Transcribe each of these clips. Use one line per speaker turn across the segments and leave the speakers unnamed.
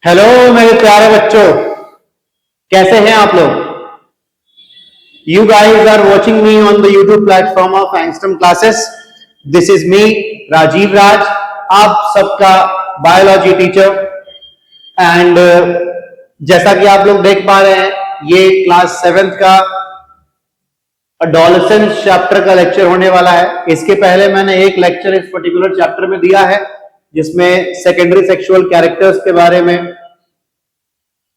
Hello मेरे प्यारे बच्चों, कैसे हैं आप लोग? You guys are watching me on the YouTube platform of Angstrom classes. This is me Rajiv Raj, आप सबका बायोलॉजी टीचर. एंड जैसा कि आप लोग देख पा रहे हैं, ये क्लास 7th का अडोलेसेंस चैप्टर का लेक्चर होने वाला है. इसके पहले मैंने एक लेक्चर इस पर्टिकुलर चैप्टर में दिया है जिसमें सेकेंडरी सेक्सुअल कैरेक्टर्स के बारे में,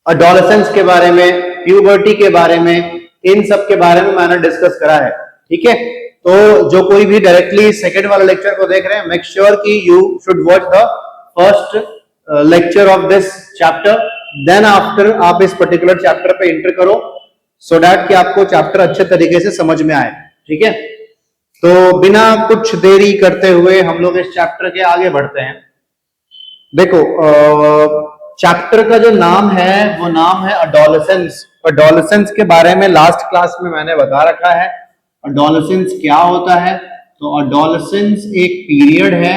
अडोलेसेंस के बारे में, प्यूबर्टी के बारे में, इन सब के बारे में मैंने डिस्कस करा है. ठीक है, तो जो कोई भी डायरेक्टली सेकेंड वाले लेक्चर को देख रहे हैं, मेक श्योर कि you should watch the first lecture of this chapter, then after आप इस पर्टिकुलर चैप्टर पे एंटर करो, सो दैट कि आपको चैप्टर अच्छे तरीके से समझ में आए. ठीक है, तो बिना कुछ देरी करते हुए हम लोग इस चैप्टर के आगे बढ़ते हैं. देखो, चैप्टर का जो नाम है वो नाम है अडोलेसेंस. अडोलेसेंस के बारे में लास्ट क्लास में मैंने बता रखा है. अडोलेसेंस क्या होता है? तो अडोलेसेंस एक पीरियड है.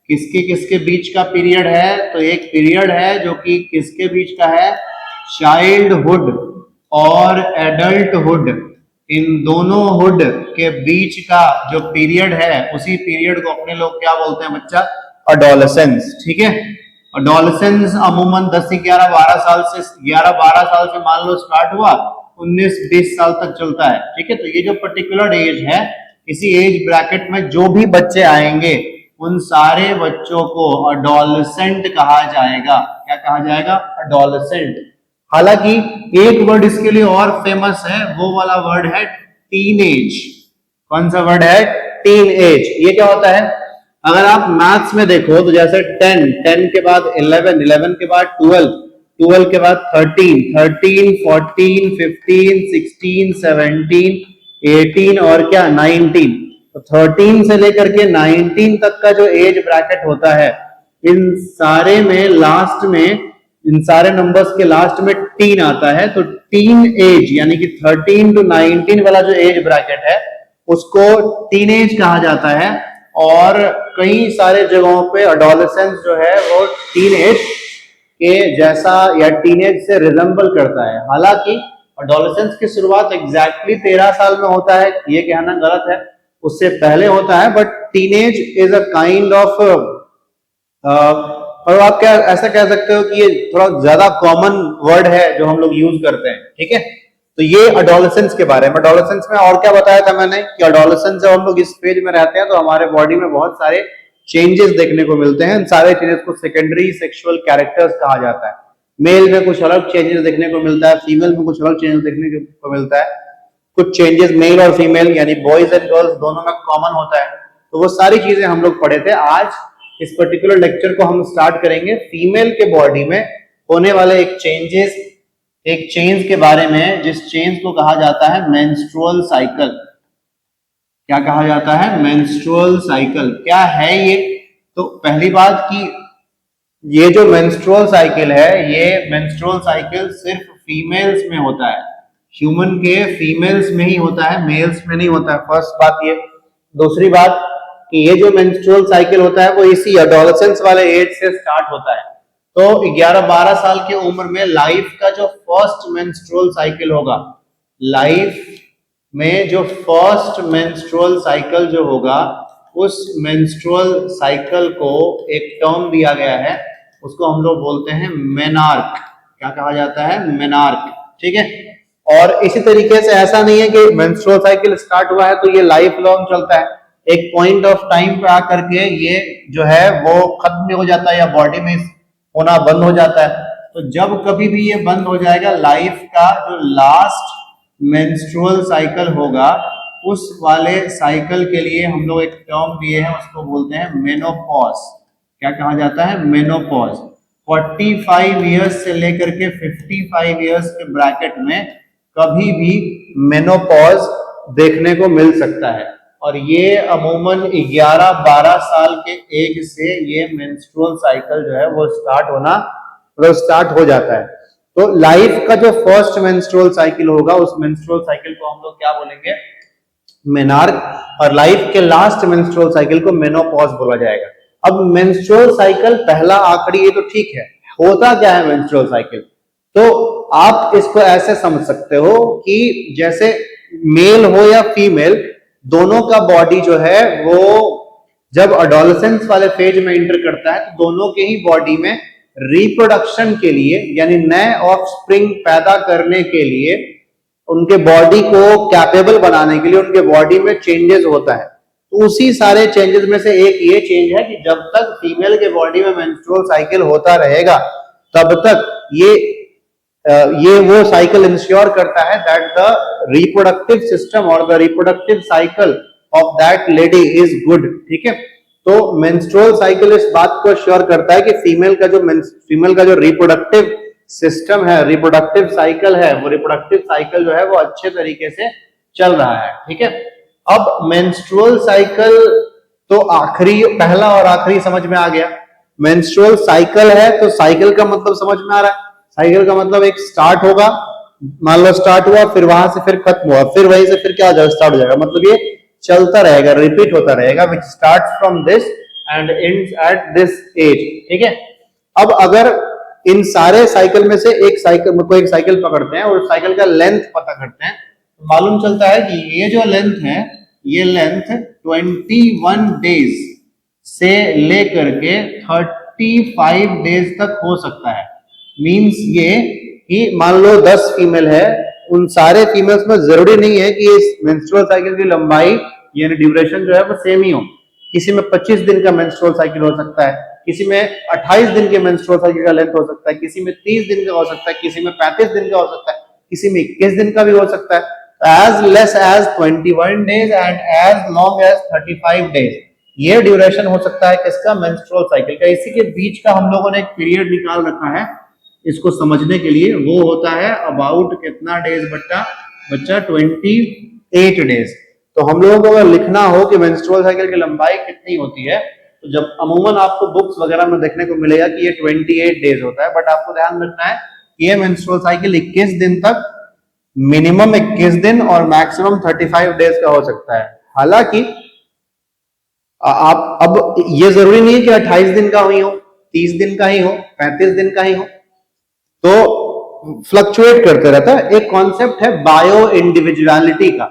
किसके किसके बीच का पीरियड है? तो एक पीरियड है जो कि किसके बीच का है? चाइल्डहुड और एडल्टहुड, इन दोनों हुड के बीच का जो पीरियड है, उसी पीरियड को अपने लोग क्या बोलते हैं बच्चा? अडोलेसेंस. ठीक है, अडोलेसेंस अमूमन 10 से 11-12 साल से 11-12 साल से मान लो स्टार्ट हुआ, 19-20 साल तक चलता है. ठीक है, तो ये जो पर्टिकुलर एज है, इसी एज ब्रैकेट में जो भी बच्चे आएंगे उन सारे बच्चों को अडोलेसेंट कहा जाएगा. क्या कहा जाएगा? अडोलेसेंट. हालांकि एक वर्ड इसके लिए और फेमस है, वो वाला वर्ड है टीनेज. कौन सा वर्ड है? टीनेज. ये क्या होता है? अगर आप मैथ्स में देखो तो जैसे 10 के बाद 11 के बाद 12 के बाद 13 14 15 16 17 18 और क्या 19. तो 13 से लेकर के 19 तक का जो एज ब्रैकेट होता है, इन सारे में लास्ट में, इन सारे नंबर्स के लास्ट में टीन आता है. तो टीन एज यानी कि 13 to 19 वाला जो एज ब्रैकेट है उसको टीनेज कहा जाता है. और कई सारे जगहों पे अडोलेसेंस जो है वो टीनेज के जैसा या टीनेज से रिजेंबल करता है. हालांकि अडोलेसेंस की शुरुआत एग्जैक्टली 13 साल में होता है, ये कहना गलत है, उससे पहले होता है. But teenage is a kind of, और आप क्या ऐसा कह सकते हो कि ये थोड़ा ज्यादा कॉमन वर्ड है जो हम लोग यूज करते हैं. ठीक है, तो ये अडोलेसेंस के बारे में. अडोलेसेंस में और क्या बताया था मैंने कि अडोलेसेंस जब हम लोग इस फेज में रहते हैं तो हमारे बॉडी में बहुत सारे चेंजेस देखने को मिलते हैं. सारे चेंजेस को सेकेंडरी सेक्सुअल कैरेक्टर्स कहा जाता है. मेल में कुछ अलग चेंजेस देखने को मिलता है, फीमेल में कुछ अलग चेंजेस देखने को मिलता है. कुछ चेंजेस मेल और फीमेल यानी बॉयज एंड गर्ल्स दोनों में कॉमन होता है. तो वो सारी चीजें हम लोग पढ़े थे. आज इस पर्टिकुलर लेक्चर को हम स्टार्ट करेंगे फीमेल के बॉडी में होने वाले एक चेंज के बारे में, जिस चेंज को कहा जाता है मेंस्ट्रुअल साइकिल. क्या कहा जाता है? Menstrual cycle. क्या है ये? तो पहली बात कि ये जो मेंस्ट्रुअल साइकिल है, ये मेंस्ट्रुअल साइकिल सिर्फ फीमेल्स में होता है. ह्यूमन के फीमेल्स में ही होता है, मेल्स में नहीं होता है. फर्स्ट बात ये. दूसरी बात कि ये जो मेंस्ट्रुअल साइकिल होता है वो इसी एडोलेसेंस वाले एज से स्टार्ट होता है. तो 11-12 साल की उम्र में लाइफ का जो फर्स्ट मेंस्ट्रुअल साइकिल होगा, लाइफ में जो फर्स्ट मेंस्ट्रुअल साइकिल जो होगा, उस मेंस्ट्रुअल साइकिल को एक टर्म दिया गया है, उसको हम लोग बोलते हैं मेनार्क. क्या कहा जाता है? मेनार्क. ठीक है, और इसी तरीके से ऐसा नहीं है कि मेंस्ट्रुअल साइकिल स्टार्ट हुआ है तो ये लाइफ लॉन्ग चलता है. एक पॉइंट ऑफ टाइम पे आकर के ये जो है वो खत्म हो जाता है या बॉडी में होना बंद हो जाता है. तो जब कभी भी ये बंद हो जाएगा, लाइफ का जो लास्ट मेंस्ट्रुअल साइकिल होगा, उस वाले साइकिल के लिए हम लोग एक टर्म दिए हैं, उसको बोलते हैं मेनोपॉज. क्या कहा जाता है? मेनोपॉज. 45 इयर्स से लेकर के 55 इयर्स के ब्रैकेट में कभी भी मेनोपॉज देखने को मिल सकता है. और ये अमूमन 11-12 साल के एज से ये मेंस्ट्रुअल साइकिल जो है वो स्टार्ट हो जाता है. तो लाइफ का जो फर्स्ट मेंस्ट्रुअल साइकिल होगा, उस मेंस्ट्रुअल साइकिल को हम लोग क्या बोलेंगे? मेनार्क. और लाइफ के लास्ट मेंस्ट्रुअल साइकिल को मेनोपॉज बोला जाएगा. अब मेंस्ट्रुअल साइकिल पहला आखिरी, ये तो ठीक है, होता क्या है मेंस्ट्रुअल साइकिल? तो आप इसको ऐसे समझ सकते हो कि जैसे मेल हो या फीमेल, दोनों का बॉडी जो है वो जब अडोलेसेंस वाले फेज में एंटर करता है तो दोनों के ही बॉडी में रिप्रोडक्शन के लिए यानी नए ऑफस्प्रिंग पैदा करने के लिए, उनके बॉडी को कैपेबल बनाने के लिए उनके बॉडी में चेंजेस होता है। तो उसी सारे चेंजेस में से एक ये चेंज है कि जब तक फीमेल के बॉडी में मेंस्ट्रुअल साइकिल होता रहेगा तब तक ये वो साइकिल इंश्योर करता है दैट द रिप्रोडक्टिव सिस्टम और the reproductive cycle of that lady is good. ठीक है, तो मेंस्ट्रुअल साइकिल इस बात को श्योर करता है कि फीमेल का जो रिप्रोडक्टिव सिस्टम है, रिप्रोडक्टिव साइकिल है, वो रिप्रोडक्टिव साइकिल जो है वो अच्छे तरीके से चल रहा है। ठीक है, अब मेंस्ट्रुअल साइकिल तो पहला और आखिरी समझ में आ गया। मेंस्ट्रुअल साइकिल है तो साइकिल का मतलब समझ में आ रहा है। साइकिल का मतलब एक स्टार्ट होगा, मान लो स्टार्ट हुआ, फिर वहां से फिर खत्म हुआ, फिर वहीं से फिर क्या हो जाएगा, स्टार्ट हो जाएगा, मतलब ये चलता रहेगा, रिपीट होता रहेगा, which start from this end ends at this edge. ठीक है, अब अगर इन सारे साइकिल में से एक साइकिल पकड़ते हैं और साइकिल का लेंथ पता करते हैं तो मालूम चलता है कि ये जो लेंथ है, ये लेंथ 21 डेज से लेकर के 35 डेज तक हो सकता है। मींस ये कि मान लो 10 फीमेल है, उन सारे फीमेल्स में जरूरी नहीं है कि इस मेंस्ट्रुअल साइकिल की लंबाई यानी ड्यूरेशन जो है वो सेम ही हो। किसी में 25 दिन का मेंस्ट्रुअल साइकिल हो सकता है, किसी में 28 दिन के मेंस्ट्रुअल साइकिल का लेंथ हो सकता है, किसी में 30 दिन का हो सकता है, किसी में 35 दिन का हो सकता है, किसी में 21 दिन का भी हो सकता है। As less as 21 days and as long as 35 days ये ड्यूरेशन हो सकता है किसका, मेंस्ट्रुअल साइकिल का। इसी के बीच का हम लोगों ने एक पीरियड निकाल रखा है इसको समझने के लिए, वो होता है अबाउट कितना डेज बच्चा 28 डेज। तो हम लोगों को अगर लिखना हो कि मेंस्ट्रुअल साइकिल की लंबाई कितनी होती है तो जब अमूमन आपको बुक्स वगैरह में देखने को मिलेगा कि ये 28 डेज होता है, बट आपको ध्यान रखना है कि ये मेंस्ट्रुअल साइकिल 21 दिन तक, मिनिमम 21 दिन और मैक्सिमम 35 डेज का हो सकता है। हालांकि आप अब ये जरूरी नहीं है कि 28 दिन का ही हो, 30 दिन का ही हो, 35 दिन का ही हो, तो फ्लक्चुएट करते रहता है। एक कॉन्सेप्ट है बायो इंडिविजुअलिटी का।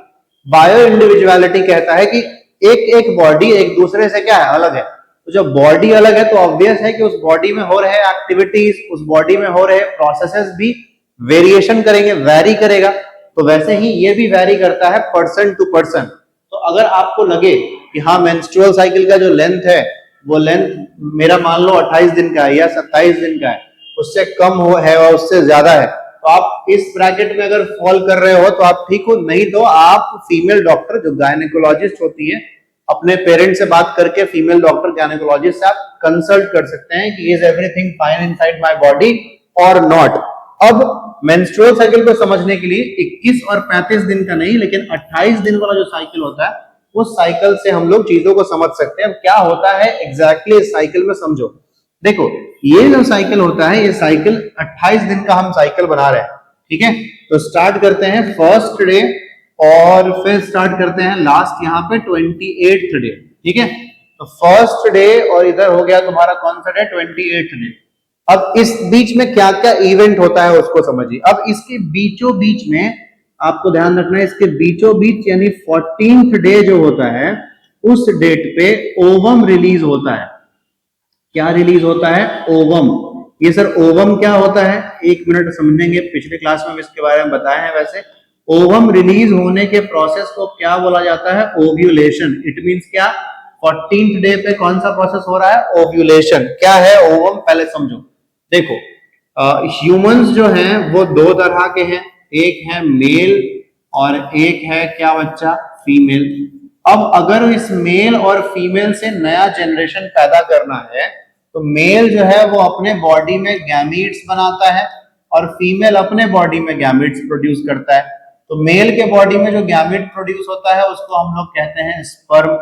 बायो इंडिविजुअलिटी कहता है कि एक एक बॉडी एक दूसरे से क्या है, अलग है। तो जब बॉडी अलग है तो ऑब्वियस है कि उस बॉडी में हो रहे एक्टिविटीज, उस बॉडी में हो रहे प्रोसेसेस भी वेरिएशन करेंगे, वैरी करेगा। तो वैसे ही ये भी वैरी करता है पर्सन टू पर्सन। तो अगर आपको लगे कि हाँ मेंस्ट्रुअल साइकिल का जो लेंथ है वो लेंथ मेरा मान लो 28 दिन का है या 27 दिन का है, उससे कम हो है और उससे ज्यादा है, तो आप इस ब्रैकेट में अगर फॉल कर रहे हो तो आप ठीक हो, नहीं तो आप फीमेल डॉक्टर जो गायनेकोलॉजिस्ट होती है अपने पेरेंट से बात करके फीमेल डॉक्टर गायनेकोलॉजिस्ट से आप कंसल्ट कर सकते हैं कि is everything fine inside my body और नॉट। अब मेंस्ट्रुअल साइकिल को समझने के लिए 21 और 35 दिन का नहीं लेकिन 28 दिन वाला जो साइकिल होता है उस साइकिल से हम लोग चीजों को समझ सकते हैं। क्या होता है एग्जैक्टली इस साइकिल में समझो। देखो ये जो साइकिल होता है ये साइकिल 28 दिन का हम साइकिल बना रहे हैं। ठीक है, तो स्टार्ट करते हैं फर्स्ट डे और फिर स्टार्ट करते हैं लास्ट यहाँ पे 28th डे। ठीक है, तो फर्स्ट डे और इधर हो गया तुम्हारा कौन सा डे, 28th डे। अब इस बीच में क्या क्या इवेंट होता है उसको समझिए। अब इसके बीचों बीच में आपको ध्यान रखना है, इसके बीचों बीच यानी 14th डे जो होता है उस डेट पे ओवम रिलीज होता है। क्या रिलीज होता है, ओवम। ये सर ओवम क्या होता है, एक मिनट समझेंगे, पिछले क्लास में इसके बारे में बताया है। वैसे ओवम रिलीज होने के प्रोसेस को क्या बोला जाता है, ओव्यूलेशन। इट मींस क्या, 14th डे पे कौन सा प्रोसेस हो रहा है, ओव्यूलेशन। क्या है ओवम, पहले समझो। देखो ह्यूमंस जो हैं वो दो तरह के हैं, एक है मेल और एक है क्या बच्चा, फीमेल। अब अगर इस मेल और फीमेल से नया जनरेशन पैदा करना है तो मेल जो है वो अपने बॉडी में गैमीट्स बनाता है और फीमेल अपने बॉडी में गैमीट्स प्रोड्यूस करता है। तो मेल के बॉडी में जो गैमीट प्रोड्यूस होता है उसको हम लोग कहते हैं स्पर्म।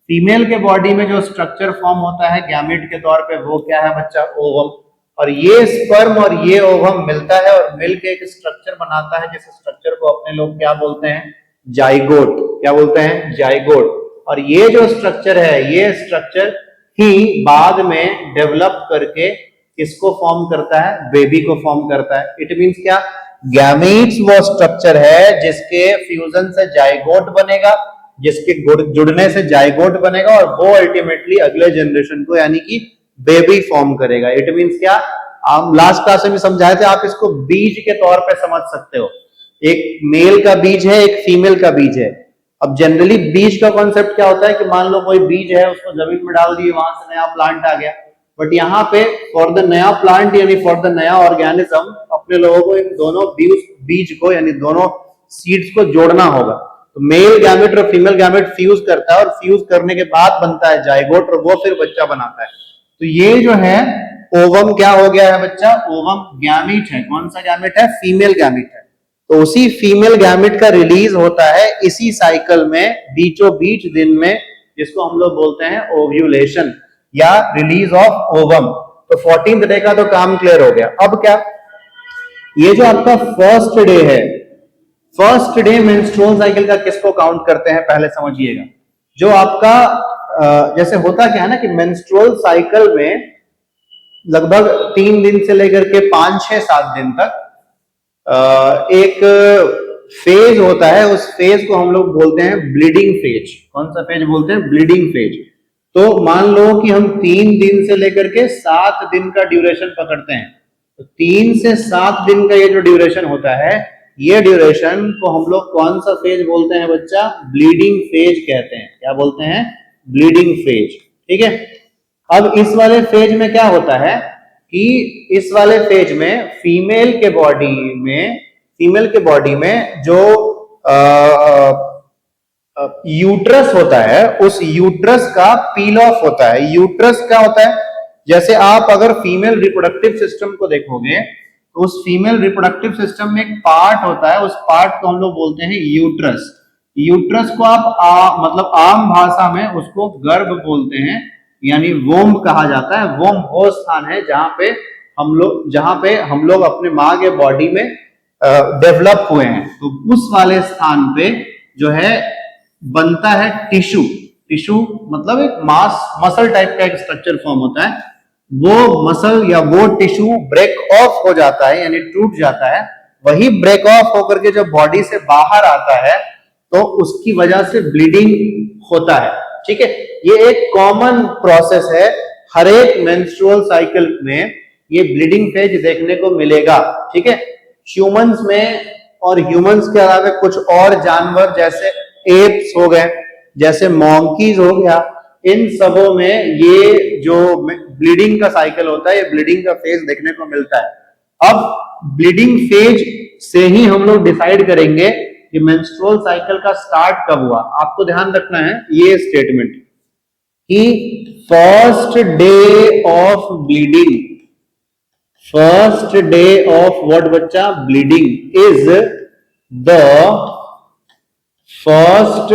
फीमेल के बॉडी में जो स्ट्रक्चर फॉर्म होता है गैमीट के तौर पे वो क्या है बच्चा, ओवम। और ये स्पर्म और ये ओवम मिलता है और मिलकर एक स्ट्रक्चर बनाता है, जिस स्ट्रक्चर को अपने लोग क्या बोलते हैं, जाइगोट। क्या बोलते हैं, जाइगोट। और ये जो स्ट्रक्चर है ये स्ट्रक्चर ही बाद में डेवलप करके किसको फॉर्म करता है? बेबी को फॉर्म करता है। इट मींस क्या? गैमीट्स वो स्ट्रक्चर है जिसके फ्यूजन से जाइगोट बनेगा, जिसके जुड़ने से जाइगोट बनेगा और वो अल्टीमेटली अगले जनरेशन को यानी कि बेबी फॉर्म करेगा। इट मींस क्या? आप लास्ट क्लास में भी समझाए थे, आप इसको बीज के तौर पे समझ सकते हो। एक मेल का बीज है, एक फीमेल का बीज है। अब जनरली बीज का कॉन्सेप्ट क्या होता है कि मान लो कोई बीज है, उसको जमीन में डाल दिए, वहां से नया प्लांट आ गया। बट यहाँ पे फॉर द नया प्लांट यानी फॉर द नया ऑर्गेनिज्म अपने लोगों को इन दोनों बीज को यानी दोनों सीड्स को जोड़ना होगा। तो मेल गैमेट और फीमेल गैमेट फ्यूज करता है और फ्यूज करने के बाद बनता है जाइगोट और वो फिर बच्चा बनाता है। तो ये जो है ओवम क्या हो गया है बच्चा? ओवम गैमेट है। कौन सा गैमेट है? फीमेल गैमेट है। तो उसी फीमेल गैमेट का रिलीज होता है इसी साइकिल में बीचों बीच दिन में, जिसको हम लोग बोलते हैं ओव्यूलेशन या रिलीज ऑफ ओवम। तो 14th डे का तो काम क्लियर हो गया। अब क्या? ये जो आपका फर्स्ट डे है, फर्स्ट डे मेंस्ट्रुअल साइकिल का किसको काउंट करते हैं पहले समझिएगा। जो आपका जैसे होता क्या है ना कि मेंस्ट्रुअल साइकिल में लगभग 3 दिन से लेकर के 5, 6, 7 दिन तक एक फेज होता है। उस फेज को हम लोग बोलते हैं ब्लीडिंग फेज। कौन सा फेज बोलते हैं? Bleeding phase. तो मान लो कि हम 3 दिन से लेकर के 7 दिन का ड्यूरेशन पकड़ते हैं। तो 3 से 7 दिन का ये जो ड्यूरेशन होता है, ये ड्यूरेशन को हम लोग कौन सा फेज बोलते हैं बच्चा? ब्लीडिंग फेज कहते हैं। क्या बोलते हैं? Bleeding phase. ठीक है। अब इस वाले फेज में क्या होता है कि इस वाले फेज में फीमेल के बॉडी में जो यूट्रस होता है, उस यूट्रस का पील ऑफ होता है। यूट्रस क्या होता है? जैसे आप अगर फीमेल रिप्रोडक्टिव सिस्टम को देखोगे तो उस फीमेल रिप्रोडक्टिव सिस्टम में एक पार्ट होता है, उस पार्ट को हम लोग बोलते हैं यूट्रस। यूट्रस को आप मतलब आम भाषा में उसको गर्भ बोलते हैं, यानी वोम्ब कहा जाता है। वोम्ब वो स्थान है जहां पे हम लोग अपने माँ के बॉडी में डेवलप हुए हैं। तो उस वाले स्थान पे जो है बनता है टिश्यू। टिश्यू मतलब एक मसल टाइप का एक स्ट्रक्चर फॉर्म होता है। वो मसल या वो टिश्यू ब्रेक ऑफ हो जाता है यानी टूट जाता है। वही ब्रेक ऑफ होकर के जब बॉडी से बाहर आता है तो उसकी वजह से ब्लीडिंग होता है। ठीक है। ये एक कॉमन प्रोसेस है, हर एक मेंस्ट्रुअल साइकिल में ये ब्लीडिंग फेज देखने को मिलेगा। ठीक है। ह्यूमंस में और ह्यूमंस के अलावा कुछ और जानवर जैसे एप्स हो गए, जैसे मॉन्कीज हो गया, इन सबों में ये जो ब्लीडिंग का साइकिल होता है, ये ब्लीडिंग का फेज देखने को मिलता है। अब ब्लीडिंग फेज से ही हम लोग डिसाइड करेंगे कि मेंस्ट्रुअल साइकिल का स्टार्ट कब हुआ। आपको ध्यान रखना है ये स्टेटमेंट कि first day of bleeding, first day of what बच्चा? Bleeding is the first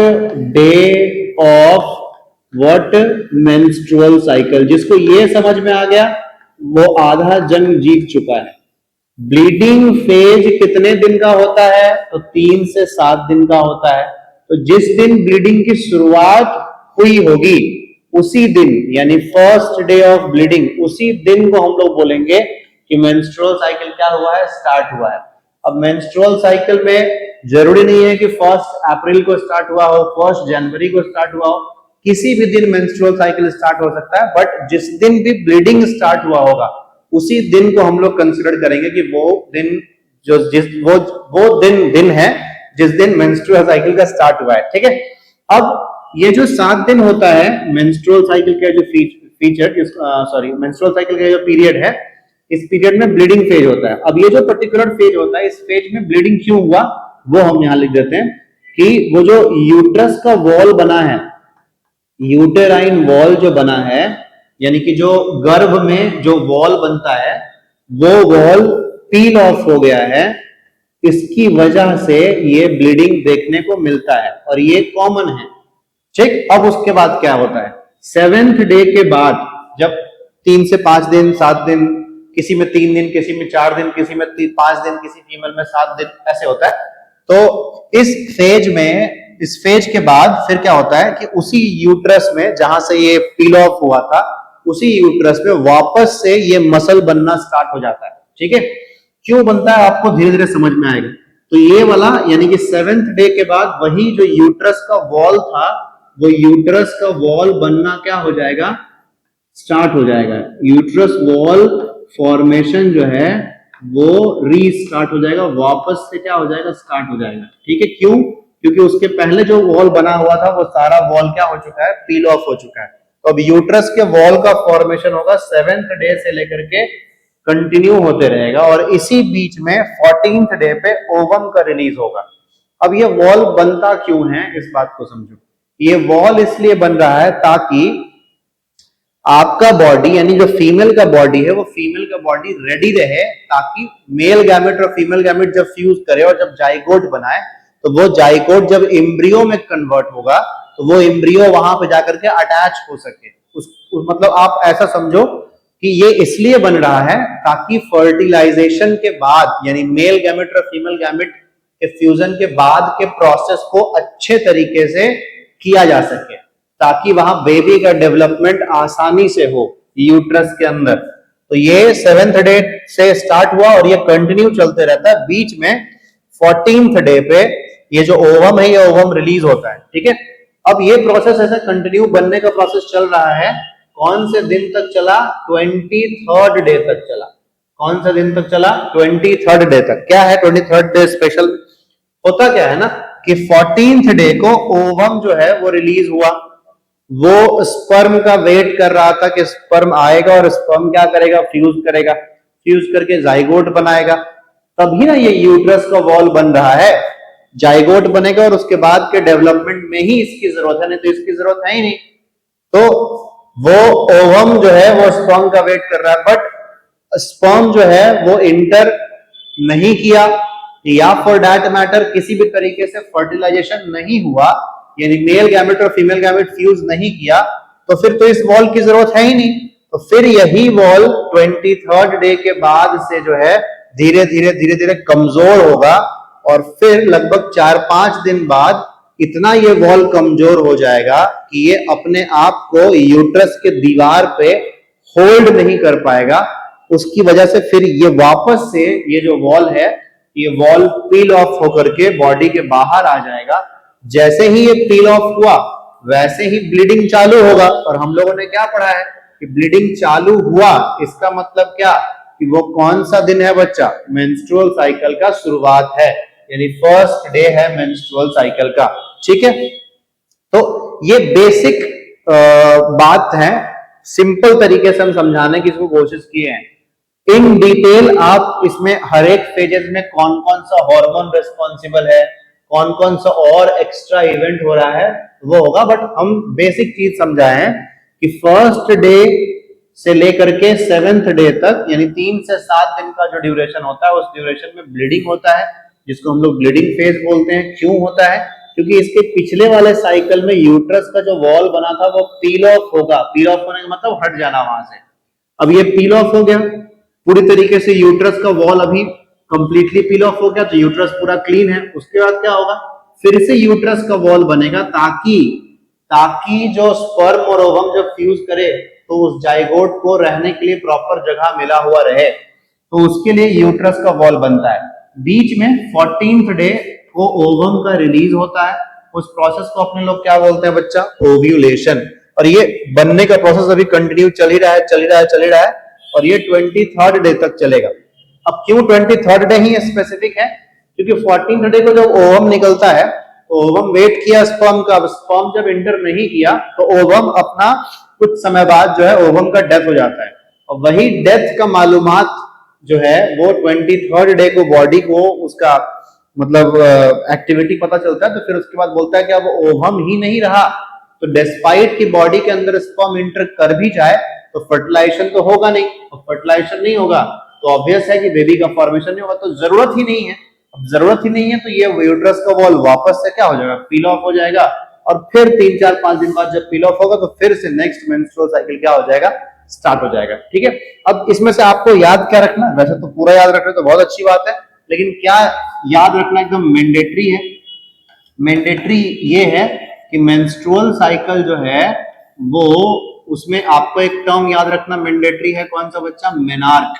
day of what? Menstrual cycle. जिसको ये समझ में आ गया वो आधा जंग जीत चुका है। ब्लीडिंग फेज कितने दिन का होता है? तो 3 से 7 दिन का होता है। तो जिस दिन ब्लीडिंग की शुरुआत हुई होगी उसी दिन यानी फर्स्ट डे ऑफ ब्लीडिंग, उसी दिन को हम लोग बोलेंगे कि मेंस्ट्रुअल साइकिल क्या हुआ है? स्टार्ट हुआ है। अब मेंस्ट्रुअल साइकिल में जरूरी नहीं है कि 1 अप्रैल को स्टार्ट हुआ हो, 1 जनवरी को स्टार्ट हुआ हो, किसी भी दिन मेंस्ट्रुअल साइकिल स्टार्ट हो सकता है। बट जिस दिन भी ब्लीडिंग स्टार्ट हुआ होगा उसी दिन को हम लोग कंसिडर करेंगे कि वो दिन वो दिन है जिस दिन मेंस्ट्रुअल साइकिल का स्टार्ट हुआ है। ठीक है। अब ये जो 7 दिन होता है मेंस्ट्रुअल साइकिल का जो मेंस्ट्रुअल साइकिल का जो पीरियड है, इस पीरियड में ब्लीडिंग फेज होता है। अब ये जो पर्टिकुलर फेज होता है, इस फेज में ब्लीडिंग क्यों हुआ वो हम यहां लिख देते हैं कि वो जो यूट्रस का वॉल बना है, यूटेराइन वॉल जो बना है, यानी कि जो गर्भ में जो वॉल बनता है वो वॉल पील ऑफ हो गया है। इसकी वजह से ये ब्लीडिंग देखने को मिलता है और ये कॉमन है। ठीक। अब उसके बाद क्या होता है? 7th डे के बाद जब 3 से 5 दिन, 7 दिन, किसी में 3 दिन, किसी में 4 दिन, किसी में 5 दिन, किसी फीमेल में 7 दिन, ऐसे होता है। तो इस फेज के बाद फिर क्या होता है कि उसी यूट्रस में जहां से ये पील ऑफ हुआ था उसी यूट्रस में वापस से ये मसल बनना स्टार्ट हो जाता है। ठीक है, क्यों बनता है आपको धीरे धीरे समझ में आएगा। तो ये वाला यानी कि 7th डे के बाद वही जो यूट्रस का वॉल था, वो यूट्रस का वॉल बनना क्या हो जाएगा, स्टार्ट हो जाएगा। यूट्रस वॉल फॉर्मेशन जो है वो रीस्टार्ट हो जाएगा, वापस से क्या हो जाएगा, स्टार्ट हो जाएगा। ठीक है, क्यों? क्योंकि उसके पहले जो वॉल बना हुआ था वो सारा वॉल क्या हो चुका है, पील ऑफ हो चुका है। तो अब यूट्रस के वॉल का फॉर्मेशन होगा 7th डे से लेकर के कंटिन्यू होते रहेगा, और इसी बीच में 14th डे पे ओवम का रिलीज होगा। अब ये वॉल बनता क्यों है, इस बात को समझो। ये वॉल इसलिए बन रहा है ताकि आपका बॉडी यानी जो फीमेल का बॉडी है वो फीमेल का बॉडी रेडी रहे, ताकि मेल गैमेट और फीमेल गैमेट जब फ्यूज करे और जब जाइगोट बनाए तो वो जाइगोट जब एम्ब्रियो में कन्वर्ट होगा तो वो एम्ब्रियो वहां पे जाकर के अटैच हो सके। मतलब आप ऐसा समझो कि ये इसलिए बन रहा है ताकि फर्टिलाइजेशन के बाद यानी मेल गैमेट और फीमेल गैमेट के फ्यूजन के बाद के प्रोसेस को अच्छे तरीके से किया जा सके, ताकि वहां बेबी का डेवलपमेंट आसानी से हो यूट्रस के अंदर। तो ये 7th डे से स्टार्ट हुआ और ये कंटिन्यू चलते रहता है। बीच में 14th डे पे ये जो ओवम है ये ओवम रिलीज होता है। ठीक है, अब ये प्रोसेस ऐसा कंटिन्यू बनने का प्रोसेस चल रहा है। कौन से दिन तक चला, 23rd डे तक चला। कौन सा दिन तक चला, 23rd डे तक। क्या है 23rd डे स्पेशल, होता क्या है ना कि 14th डे को ओवम जो है वो रिलीज हुआ। वो स्पर्म का वेट कर रहा था कि स्पर्म आएगा और स्पर्म क्या करेगा, फ्यूज करेगा, फ्यूज करके जाइगोट बनाएगा, तभी ना ये यूट्रस का वॉल बन रहा है। जाइगोट बनेगा और उसके बाद के डेवलपमेंट में ही इसकी जरूरत है, नहीं तो इसकी जरूरत है ही नहीं। तो वो ओवम जो है वो स्पर्म का वेट कर रहा है, बट स्पर्म जो है वो इंटर नहीं किया, या फॉर दैट मैटर किसी भी तरीके से फर्टिलाइजेशन नहीं हुआ, यानी मेल गैमेट और फीमेल गैमेट फ्यूज नहीं किया, तो फिर तो इस वॉल की जरूरत है ही नहीं। तो फिर यही वॉल 23rd डे के बाद से जो है धीरे धीरे कमजोर होगा, और फिर लगभग 4-5 दिन बाद इतना ये वॉल कमजोर हो जाएगा कि ये अपने आप को यूट्रस के दीवार पे होल्ड नहीं कर पाएगा। उसकी वजह से फिर ये वापस से ये जो वॉल है ये वॉल पील ऑफ होकर के बॉडी के बाहर आ जाएगा। जैसे ही ये पील ऑफ हुआ वैसे ही ब्लीडिंग चालू होगा, और हम लोगों ने क्या पढ़ा है कि ब्लीडिंग चालू हुआ इसका मतलब क्या कि वो कौन सा दिन है बच्चा, मेंस्ट्रुअल साइकिल का शुरुआत है, यानी फर्स्ट डे है मेंस्ट्रुअल साइकिल का। ठीक है, तो ये बेसिक बात है, सिंपल तरीके से हम समझाने की इसको कोशिश किए हैं। इन डिटेल आप इसमें हर एक फेजेस में कौन कौन सा हार्मोन रिस्पॉन्सिबल है, कौन कौन सा और एक्स्ट्रा इवेंट हो रहा है वो होगा, बट हम बेसिक चीज समझाए हैं कि फर्स्ट डे से लेकर के 7th डे तक यानी 3 से 7 दिन का जो ड्यूरेशन होता है उस ड्यूरेशन में ब्लीडिंग होता है, जिसको हम लोग ब्लीडिंग फेज बोलते हैं। क्यों होता है, क्योंकि इसके पिछले वाले साइकिल में यूट्रस का जो वॉल बना था वो पील ऑफ होगा। पील ऑफ होने का मतलब हट जाना वहां से। अब ये पील ऑफ हो गया पूरी तरीके से, यूट्रस का वॉल अभी कंप्लीटली पील ऑफ हो गया, तो यूट्रस पूरा क्लीन है। उसके बाद क्या होगा, फिर से यूट्रस का वॉल बनेगा ताकि जो स्पर्म और ओवम जब फ्यूज करे तो उस जाइगोट को रहने के लिए प्रॉपर जगह मिला हुआ रहे, तो उसके लिए यूट्रस का वॉल बनता है। बीच में 14th डे को ओवम का रिलीज होता है। उस प्रोसेस को अपने लोग क्या बोलते हैं बच्चा, ओव्यूलेशन। और ये बनने का प्रोसेस अभी कंटिन्यू चल ही रहा है और ये 23rd डे तक चलेगा। अब क्यों 23rd डे ही स्पेसिफिक है, क्योंकि 14th डे को जब ओवम निकलता है तो ओवम वेट किया स्पर्म का, स्पर्म जब इंटर नहीं किया तो ओवम अपना कुछ समय बाद जो है ओवम का डेथ हो जाता है, और वही डेथ का मालूमात जो है वो 23rd डे को बॉडी को उसका मतलब एक्टिविटी पता चलता है। तो फिर उसके बाद बोलता है कि अब ओवम ही नहीं रहा, तो डिस्पाइट की बॉडी के अंदर स्पर्म इंटर कर भी जाए तो फर्टिलाइजेशन तो होगा नहीं, और फर्टिलाइजेशन नहीं होगा तो ऑब्वियस है कि बेबी का फॉर्मेशन नहीं होगा, तो जरूरत ही नहीं है। अब जरूरत ही नहीं है तो ये यूट्रस का वॉल वापस से क्या हो जाएगा, पील ऑफ हो जाएगा, और फिर 3-4-5 दिन बाद जब पील ऑफ होगा तो फिर से नेक्स्ट मेंस्ट्रुअल साइकिल क्या हो जाएगा, स्टार्ट हो जाएगा। ठीक है, अब इसमें से आपको याद क्या रखना, वैसे तो पूरा याद रखना तो बहुत अच्छी बात है, लेकिन क्या याद रखना एकदम मैंडेटरी है। मैंडेटरी ये है कि मेंस्ट्रुअल साइकिल जो है वो उसमें आपको एक टर्म याद रखना मैंडेटरी है, कौन सा बच्चा? Menarche.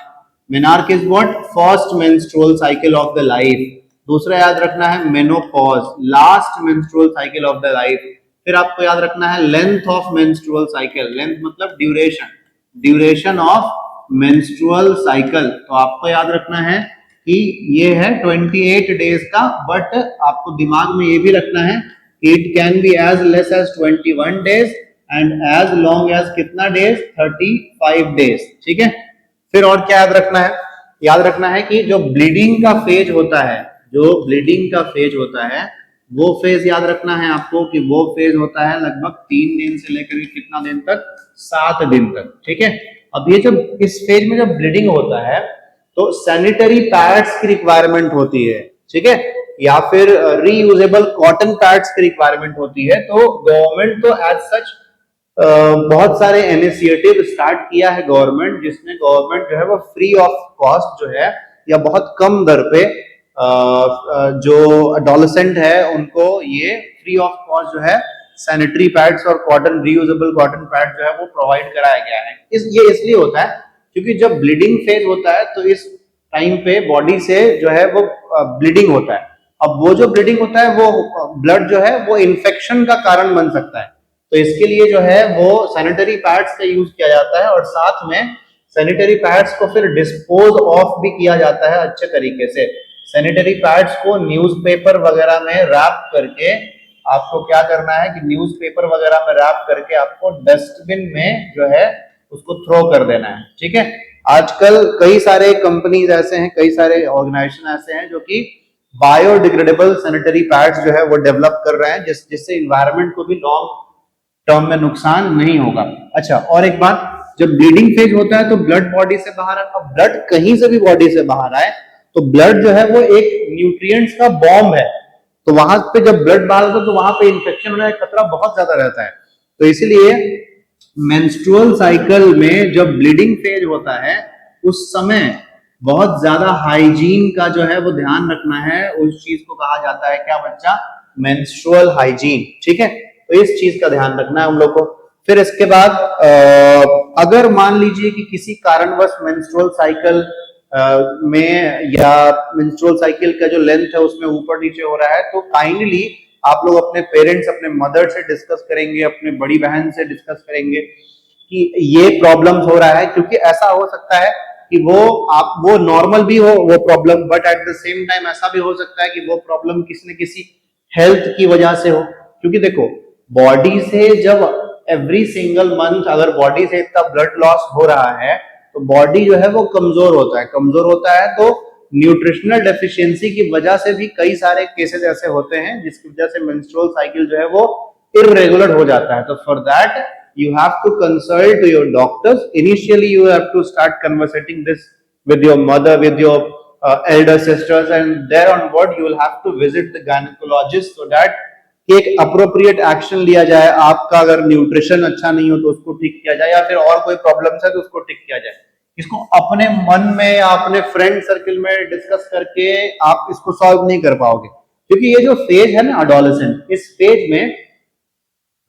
Menarche is what? First menstrual cycle of the life. दूसरा याद रखना है menopause, last menstrual cycle of the life. फिर आपको याद रखना है length of menstrual cycle, length मतलब duration, duration of menstrual cycle. तो आपको याद रखना है कि ये है 28 डेज का, बट आपको दिमाग में ये भी रखना है it can be as less as 21 days and as long as कितना डेज? 35 डेज। ठीक है। फिर और क्या याद रखना है? याद रखना है कि जो ब्लीडिंग का फेज होता है, जो ब्लीडिंग का फेज होता है, वो फेज याद रखना है आपको कि वो फेज होता है लगभग 3 दिन से लेकर के कितना दिन तक? 7 दिन तक। ठीक है। अब ये जब इस फेज में जब ब्लीडिंग होता है तो सैनिटरी पैड्स की रिक्वायरमेंट होती है। ठीक है। या फिर रीयूजेबल कॉटन पैड्स की रिक्वायरमेंट होती है। तो गवर्नमेंट तो एज सच बहुत सारे इनिशिएटिव स्टार्ट किया है गवर्नमेंट, जिसमें गवर्नमेंट जो है वो फ्री ऑफ कॉस्ट जो है या बहुत कम दर पे जो एडोलेसेंट है उनको ये फ्री ऑफ कॉस्ट जो है सैनिटरी पैड्स और कॉटन रीयूजेबल कॉटन पैड जो है वो प्रोवाइड कराया गया है। ये इसलिए होता है क्योंकि जब ब्लीडिंग फेज होता है तो इस टाइम पे बॉडी से जो है वो ब्लीडिंग होता है। अब वो जो ब्लीडिंग होता है वो ब्लड जो है वो इन्फेक्शन का कारण बन सकता है। तो इसके लिए जो है वो सैनिटरी पैड्स का यूज किया जाता है और साथ में सैनिटरी पैड्स को फिर डिस्पोज ऑफ भी किया जाता है अच्छे तरीके से। सैनिटरी पैड्स को न्यूज़पेपर वगैरह में रैप करके आपको क्या करना है कि न्यूज़पेपर वगैरह में रैप करके आपको डस्टबिन में जो है उसको थ्रो कर देना है। ठीक है। आजकल कई सारे कंपनीज ऐसे हैं, कई सारे ऑर्गेनाइजेशन ऐसे हैं जो कि बायोडिग्रेडेबल सैनिटरी पैड्स जो है वो डेवलप कर रहे हैं जिससे इन्वायरमेंट को भी लॉन्ग टर्म में नुकसान नहीं होगा। अच्छा, और एक बात, जब ब्लीडिंग फेज होता है तो ब्लड बॉडी से बाहर आता है। ब्लड कहीं से भी बॉडी से बाहर आए तो ब्लड जो है वो एक न्यूट्रिएंट्स का बॉम्ब है। तो वहां पे जब ब्लड बाहर होता है तो वहां पे इंफेक्शन होने का खतरा बहुत ज्यादा रहता है। तो इसीलिए मेंस्ट्रुअल साइकिल में जब ब्लीडिंग फेज होता है उस समय बहुत ज्यादा हाइजीन का जो है वो ध्यान रखना है। उस चीज को कहा जाता है क्या बच्चा? Menstrual hygiene. ठीक है। तो इस चीज का ध्यान रखना है हम लोग को। फिर इसके बाद अगर मान लीजिए कि किसी कारणवश मेंस्ट्रुअल साइकिल में या मेंस्ट्रुअल साइकिल का जो लेंथ है उसमें ऊपर नीचे हो रहा है तो काइंडली आप लोग अपने पेरेंट्स, अपने मदर से डिस्कस करेंगे, अपने बड़ी बहन से डिस्कस करेंगे कि ये प्रॉब्लम हो रहा है। क्योंकि ऐसा हो सकता है कि वो नॉर्मल भी हो वो problem, but at the same time ऐसा भी हो सकता है कि वो प्रॉब्लम किसी न किसी हेल्थ की वजह से हो। क्योंकि देखो, बॉडी से जब एवरी सिंगल मंथ अगर बॉडी से इतना ब्लड लॉस हो रहा है तो बॉडी जो है वो कमजोर होता है। कमजोर होता है तो न्यूट्रिशनल डेफिशिएंसी की वजह से भी कई सारे केसेस ऐसे होते हैं जिसकी वजह से मेंस्ट्रुअल साइकिल जो है वो इरेगुलर हो जाता है। तो for that you have to consult your doctors. Initially you have to start conversating this with your mother, with your elder sisters, and there onward you will have to visit the gynecologist so that एक appropriate action लिया जाए। आपका अगर nutrition अच्छा नहीं हो तो उसको ठीक किया जाए, या फिर और कोई प्रॉब्लम्स है तो उसको ठीक किया जाए। इसको अपने मन में या अपने फ्रेंड सर्किल में डिस्कस करके आप इसको सॉल्व नहीं कर पाओगे। क्योंकि ये जो फेज है ना एडोलेसेंट, इस फेज में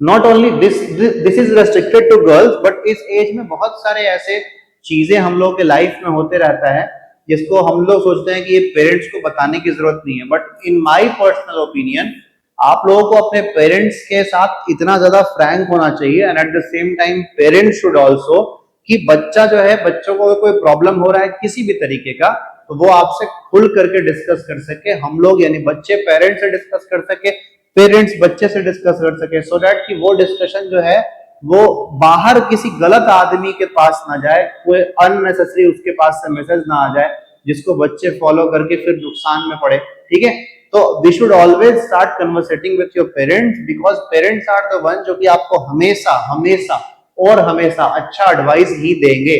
not only this is restricted to girls, but इस एज में बहुत सारे ऐसे चीजें हम लोग के लाइफ में होते रहता है जिसको हम लोग सोचते हैं कि ये पेरेंट्स को बताने की जरूरत नहीं है। But in my personal opinion आप लोगों को अपने पेरेंट्स के साथ इतना ज्यादा फ्रैंक होना चाहिए, and at the same time parents should also, कि बच्चा जो है, बच्चों को कोई प्रॉब्लम हो रहा है किसी भी तरीके का तो वो आपसे खुल करके डिस्कस कर सके। हम लोग यानी बच्चे पेरेंट्स से डिस्कस कर सके, पेरेंट्स बच्चे से डिस्कस कर सके, सो दैट कि वो डिस्कशन जो है वो बाहर किसी गलत आदमी के पास ना जाए, कोई अननेसेसरी उसके पास से मैसेज ना आ जाए जिसको बच्चे फॉलो करके फिर नुकसान में पड़े। ठीक है। तो we should always start conversating with your parents, because parents are the one जो कि आपको हमेशा हमेशा और हमेशा अच्छा एडवाइस ही देंगे।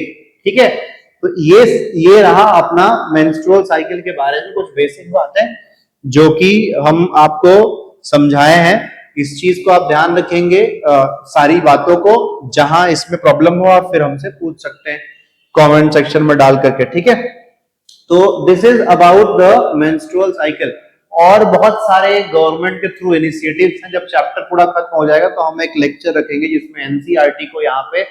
ठीक है। तो ये रहा अपना मेंस्ट्रुअल साइकिल के बारे में कुछ बेसिक बातें जो कि हम आपको समझाए हैं। इस चीज को आप ध्यान रखेंगे, सारी बातों को। जहां इसमें प्रॉब्लम हो आप फिर हमसे पूछ सकते हैं कमेंट सेक्शन में डाल करके। ठीक है। तो this is about the menstrual cycle. और बहुत सारे गवर्नमेंट के थ्रू इनिशिएटिव्स हैं। जब चैप्टर पूरा खत्म हो जाएगा तो हम एक लेक्चर रखेंगे जिसमें एनसीईआरटी को यहाँ पे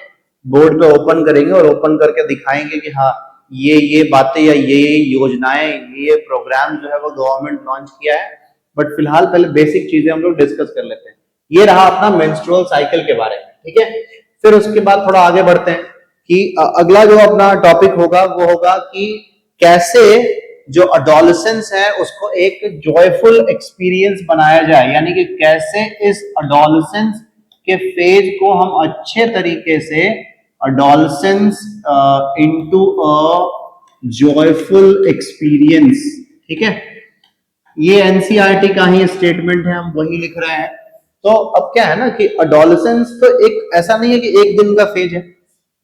बोर्ड पे ओपन करेंगे और ओपन करके दिखाएंगे कि हाँ ये बातें या ये योजनाएं, ये प्रोग्राम जो है वो गवर्नमेंट लॉन्च किया है। बट फिलहाल पहले बेसिक चीजें हम लोग डिस्कस कर लेते हैं। ये रहा अपना मेंस्ट्रुअल साइकिल के बारे में, ठीक है। फिर उसके बाद थोड़ा आगे बढ़ते हैं कि अगला जो अपना टॉपिक होगा वो होगा कि कैसे जो अडोलेसेंस है उसको एक जॉयफुल एक्सपीरियंस बनाया जाए, यानी कि कैसे इस अडोलेसेंस के फेज को हम अच्छे तरीके से adolescence into a joyful experience, ठीक है। ये एनसीईआरटी का ही स्टेटमेंट है, हम वही लिख रहे हैं। तो अब क्या है ना कि अडोलेसेंस तो एक ऐसा नहीं है कि एक दिन का फेज है,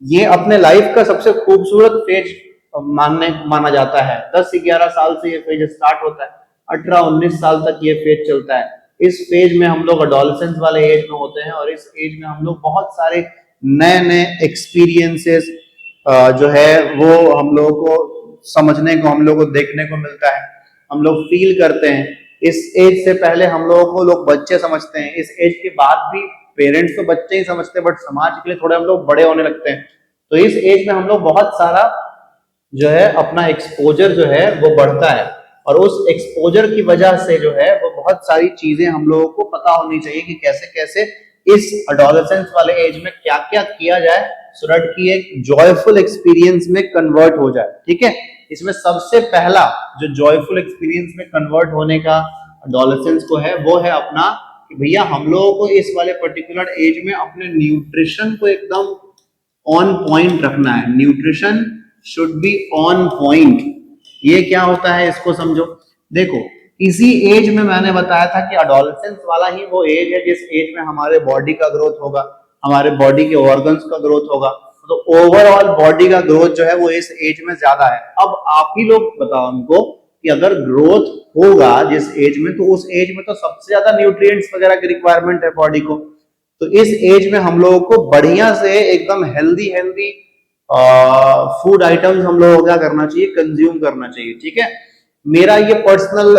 ये अपने लाइफ का सबसे खूबसूरत फेज माना जाता है। 10-11 साल से ये फेज स्टार्ट होता है, 18-19 साल तक ये फेज चलता है। इस फेज में हम लोग अडोलेसेंस वाले एज में होते हैं और इस एज में हम लोग बहुत सारे नए नए एक्सपीरियंसेस जो है वो हम लोगों को समझने को, हम लोगों को देखने को मिलता है, हम लोग फील करते हैं। इस एज से पहले हम लोगों को लोग बच्चे समझते हैं, इस एज के बाद भी पेरेंट्स तो बच्चे ही समझते हैं, बट समाज के लिए थोड़े हम लोग बड़े होने लगते हैं। तो इस एज में हम लोग बहुत सारा जो है अपना एक्सपोजर जो है वो बढ़ता है और उस एक्सपोजर की वजह से जो है वो बहुत सारी चीजें हम लोगों को पता होनी चाहिए कि कैसे कैसे इस अडोलेसेंस वाले एज में क्या क्या किया जाए सो दैट कि एक जॉयफुल एक्सपीरियंस में कन्वर्ट हो जाए, ठीक है। इसमें सबसे पहला जो जॉयफुल एक्सपीरियंस में कन्वर्ट होने का अडोलेसेंस को है वो है अपना कि भैया हम लोगों को इस वाले पर्टिकुलर एज में अपने न्यूट्रिशन को एकदम ऑन पॉइंट रखना है। Nutrition should be on point. ये क्या होता है इसको समझो। देखो इसी एज में मैंने बताया था कि अडोलेसेंस वाला ही वो एज है जिस एज में हमारे बॉडी का ग्रोथ होगा, हमारे बॉडी के ऑर्गन्स का ग्रोथ होगा। तो ओवरऑल बॉडी का ग्रोथ जो है वो इस एज में ज्यादा है। अब आप ही लोग बताओ हमको कि अगर ग्रोथ होगा जिस एज में, तो उस एज में तो सबसे ज्यादा न्यूट्रिएंट्स वगैरह की रिक्वायरमेंट है बॉडी को। तो इस एज में हम लोगों को बढ़िया से एकदम हेल्दी हेल्दी फूड आइटम्स हम लोगों को क्या करना चाहिए, कंज्यूम करना चाहिए, ठीक है। मेरा ये पर्सनल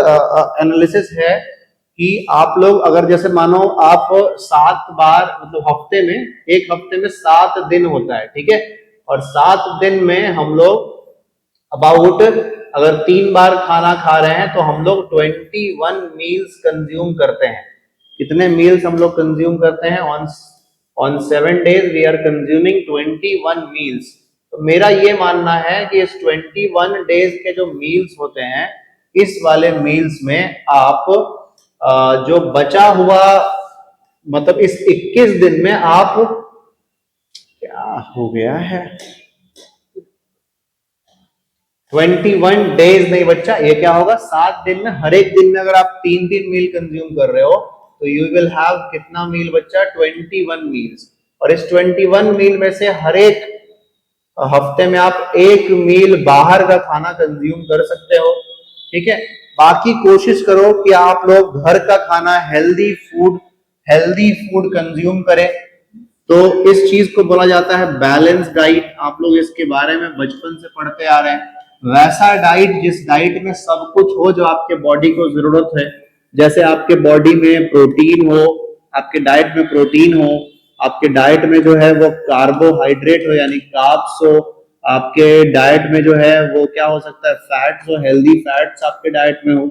एनालिसिस है कि आप लोग अगर जैसे मानो आप 7 बार मतलब हफ्ते में, एक हफ्ते में 7 दिन होता है, ठीक है, और 7 दिन में हम लोग अबाउट अगर 3 बार खाना खा रहे हैं तो हम लोग 21 मील्स कंज्यूम करते हैं। कितने मील्स हम लोग कंज्यूम करते हैं? On 7 days we are consuming 21 meals. तो मेरा ये मानना है कि इस 21 डेज के जो मील्स होते हैं, इस वाले मील्स में आप जो बचा हुआ मतलब इस 21 दिन में आप, क्या हो गया है, 21 डेज नहीं बच्चा, ये क्या होगा 7 दिन में, हर एक दिन में अगर आप 3-3 मील कंज्यूम कर रहे हो तो यू विल हैव कितना मील बच्चा? 21 मील्स। और इस 21 मील में से हर एक हफ्ते में आप 1 मील बाहर का खाना कंज्यूम कर सकते हो, ठीक है। बाकी कोशिश करो कि आप लोग घर का खाना हेल्दी फूड कंज्यूम करें। तो इस चीज को बोला जाता है बैलेंस डाइट। आप लोग इसके बारे में बचपन से पढ़ते आ रहे हैं। वैसा डाइट जिस डाइट में सब कुछ हो जो आपके बॉडी को जरूरत है। जैसे आपके बॉडी में प्रोटीन हो, आपके डाइट में प्रोटीन हो, आपके डाइट में जो है वो कार्बोहाइड्रेट हो यानी कार्ब्स हो, आपके डाइट में जो है वो क्या हो सकता है, फैट्स हो, हेल्दी फैट्स आपके डाइट में हो,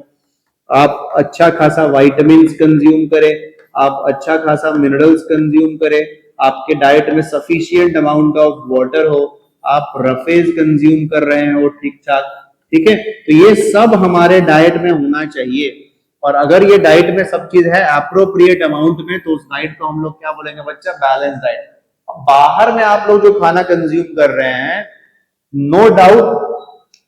आप अच्छा खासा विटामिन्स कंज्यूम करें, आप अच्छा खासा मिनरल्स कंज्यूम करें, आपके डाइट में सफिशिएंट अमाउंट ऑफ वाटर हो, आप रफेज कंज्यूम कर रहे हो ठीक ठाक, ठीक है। तो ये सब हमारे डाइट में होना चाहिए। और अगर ये डाइट में सब चीज है अप्रोप्रिएट अमाउंट में, तो उस डाइट को हम लोग क्या बोलेंगे बच्चा? Balance diet. बाहर में आप लोग जो खाना कंज्यूम कर रहे हैं, no doubt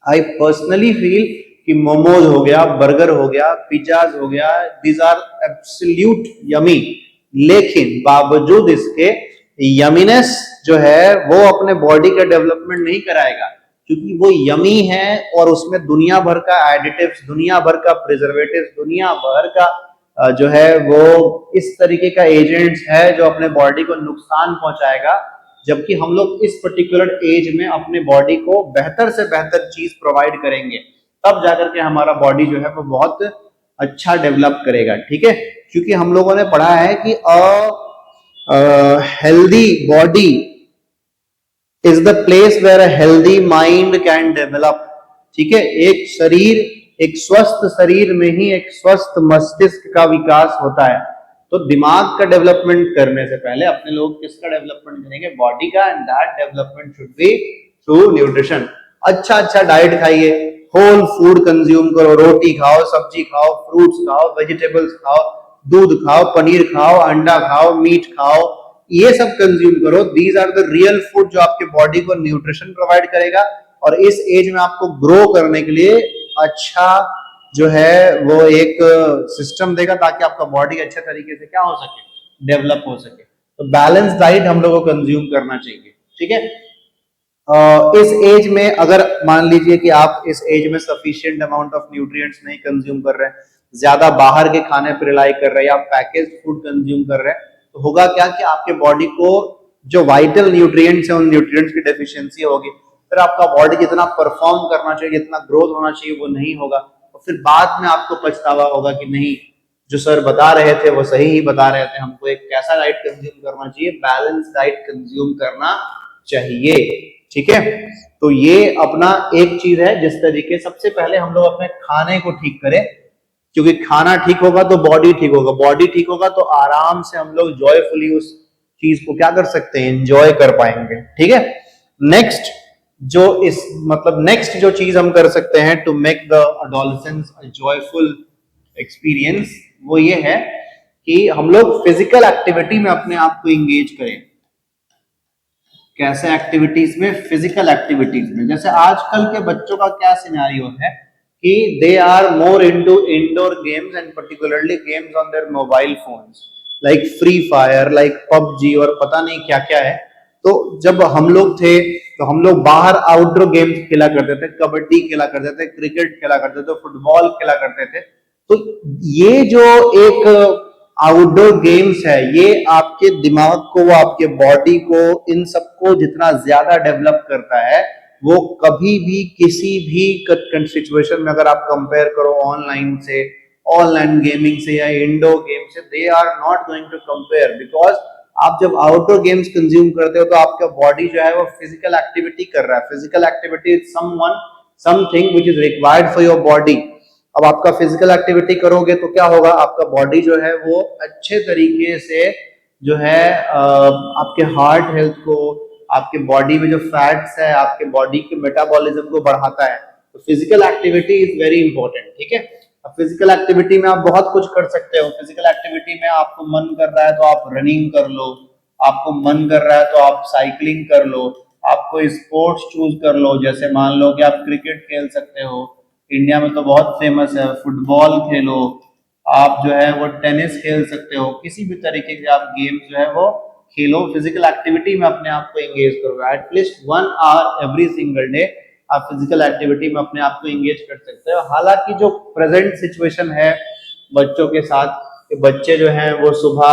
I personally feel कि मोमोज हो गया, बर्गर हो गया, पिज्जाज हो गया, दीज आर एब्सोल्यूट यमी, लेकिन बावजूद इसके यमीनेस जो है वो अपने बॉडी का डेवलपमेंट नहीं कराएगा, क्योंकि वो यमी है और उसमें दुनिया भर का एडिटिव्स, दुनिया भर का प्रिजर्वेटिव्स, दुनिया भर का जो है वो इस तरीके का एजेंट्स है जो अपने बॉडी को नुकसान पहुंचाएगा। जबकि हम लोग इस पर्टिकुलर एज में अपने बॉडी को बेहतर से बेहतर चीज प्रोवाइड करेंगे, तब जाकर के हमारा बॉडी जो है वो बहुत अच्छा डेवलप करेगा, ठीक है। क्योंकि हम लोगों ने पढ़ा है कि healthy body is the place where a healthy mind can develop, ठीक है। एक शरीर, एक स्वस्थ शरीर में ही एक स्वस्थ मस्तिष्क का विकास होता है। तो दिमाग का डेवलपमेंट करने से पहले अपने लोग किसका डेवलपमेंट करेंगे? बॉडी का। And that development should be through nutrition. अच्छा अच्छा डाइट खाइए, होल फूड कंज्यूम करो, रोटी खाओ, सब्जी खाओ, फ्रूट्स खाओ, वेजिटेबल्स खाओ, दूध खाओ, पनीर खाओ, अंडा खाओ, मीट खाओ, ये सब कंज्यूम करो। These are the real food जो आपके बॉडी को न्यूट्रिशन प्रोवाइड करेगा और इस एज में आपको ग्रो करने के लिए अच्छा जो है वो एक सिस्टम देगा, ताकि आपका बॉडी अच्छे तरीके से क्या हो सके? डेवलप हो सके। तो बैलेंस डाइट हम लोगों को कंज्यूम करना चाहिए, ठीक है। इस एज में अगर मान लीजिए कि आप इस एज में सफिशिएंट अमाउंट ऑफ न्यूट्रिएंट्स नहीं कंज्यूम कर रहे हैं, ज्यादा बाहर के खाने पर रिलाई कर रहे हैं या पैकेज फूड कंज्यूम कर रहे हैं, तो होगा क्या कि आपके बॉडी को जो वाइटल न्यूट्रिएंट्स है उन न्यूट्रिएंट्स की डेफिशिएंसी होगी। फिर आपका बॉडी जितना परफॉर्म करना चाहिए, जितना ग्रोथ होना चाहिए, वो नहीं होगा। और फिर बाद में आपको पछतावा होगा कि नहीं, जो सर बता रहे थे वो सही ही बता रहे थे, हमको एक कैसा डाइट कंज्यूम करना चाहिए? बैलेंस डाइट कंज्यूम करना चाहिए, ठीक है। तो ये अपना एक चीज है जिस तरीके सबसे पहले हम लोग अपने खाने को ठीक करें, क्योंकि खाना ठीक होगा तो बॉडी ठीक होगा, बॉडी ठीक होगा तो आराम से हम लोग जॉयफुली उस चीज को क्या कर सकते हैं? एंजॉय कर पाएंगे, ठीक है। नेक्स्ट जो इस मतलब नेक्स्ट जो चीज हम कर सकते हैं to make the adolescence a joyful experience, वो ये है कि हम लोग फिजिकल एक्टिविटी में अपने आप को एंगेज करें। कैसे एक्टिविटीज में? फिजिकल एक्टिविटीज में। जैसे आजकल के बच्चों का क्या सिनेरियो है कि they are more into indoor games and particularly games on their mobile phones, like Free Fire, like PUBG और पता नहीं क्या क्या है। तो जब हम लोग थे तो हम लोग बाहर आउटडोर गेम्स खेला करते थे, कबड्डी खेला करते थे, क्रिकेट खेला करते थे, फुटबॉल खेला करते थे। तो ये जो एक आउटडोर गेम्स है, ये आपके दिमाग को, वो आपके बॉडी को, इन सबको जितना ज्यादा डेवलप करता है, वो कभी भी किसी भी सिचुएशन में अगर आप कंपेयर करो ऑनलाइन से, ऑनलाइन गेमिंग से या इंडोर गेम से, they are not going to compare. Because आप जब आउटडोर गेम्स कंज्यूम करते हो तो आपका बॉडी जो है वो फिजिकल एक्टिविटी कर रहा है। Physical activity is something which is required for your body. अब आपका फिजिकल एक्टिविटी करोगे तो क्या होगा? आपका बॉडी जो है वो अच्छे तरीके से जो है आपके हार्ट हेल्थ को, आपके बॉडी में जो फैट्स है, आपके बॉडी के मेटाबॉलिज्म को बढ़ाता है। तो physical activity is very important, ठीक है। अब फिजिकल एक्टिविटी में आप बहुत कुछ कर सकते हो। फिजिकल एक्टिविटी में आपको मन कर रहा है तो आप रनिंग कर लो, आपको मन कर रहा है तो आप साइकिलिंग कर लो, आपको स्पोर्ट्स चूज कर लो। जैसे मान लो कि आप क्रिकेट खेल सकते हो, इंडिया में तो बहुत फेमस है, फुटबॉल खेलो, आप जो है वो टेनिस खेल सकते हो, किसी भी तरीके के आप गेम जो है वो खेलो। फिजिकल एक्टिविटी में अपने आप को एंगेज करो। At least 1 hour every single day आप फिजिकल एक्टिविटी में अपने आप को एंगेज कर सकते हो। हालांकि जो प्रेजेंट सिचुएशन है बच्चों के साथ, कि बच्चे जो हैं वो सुबह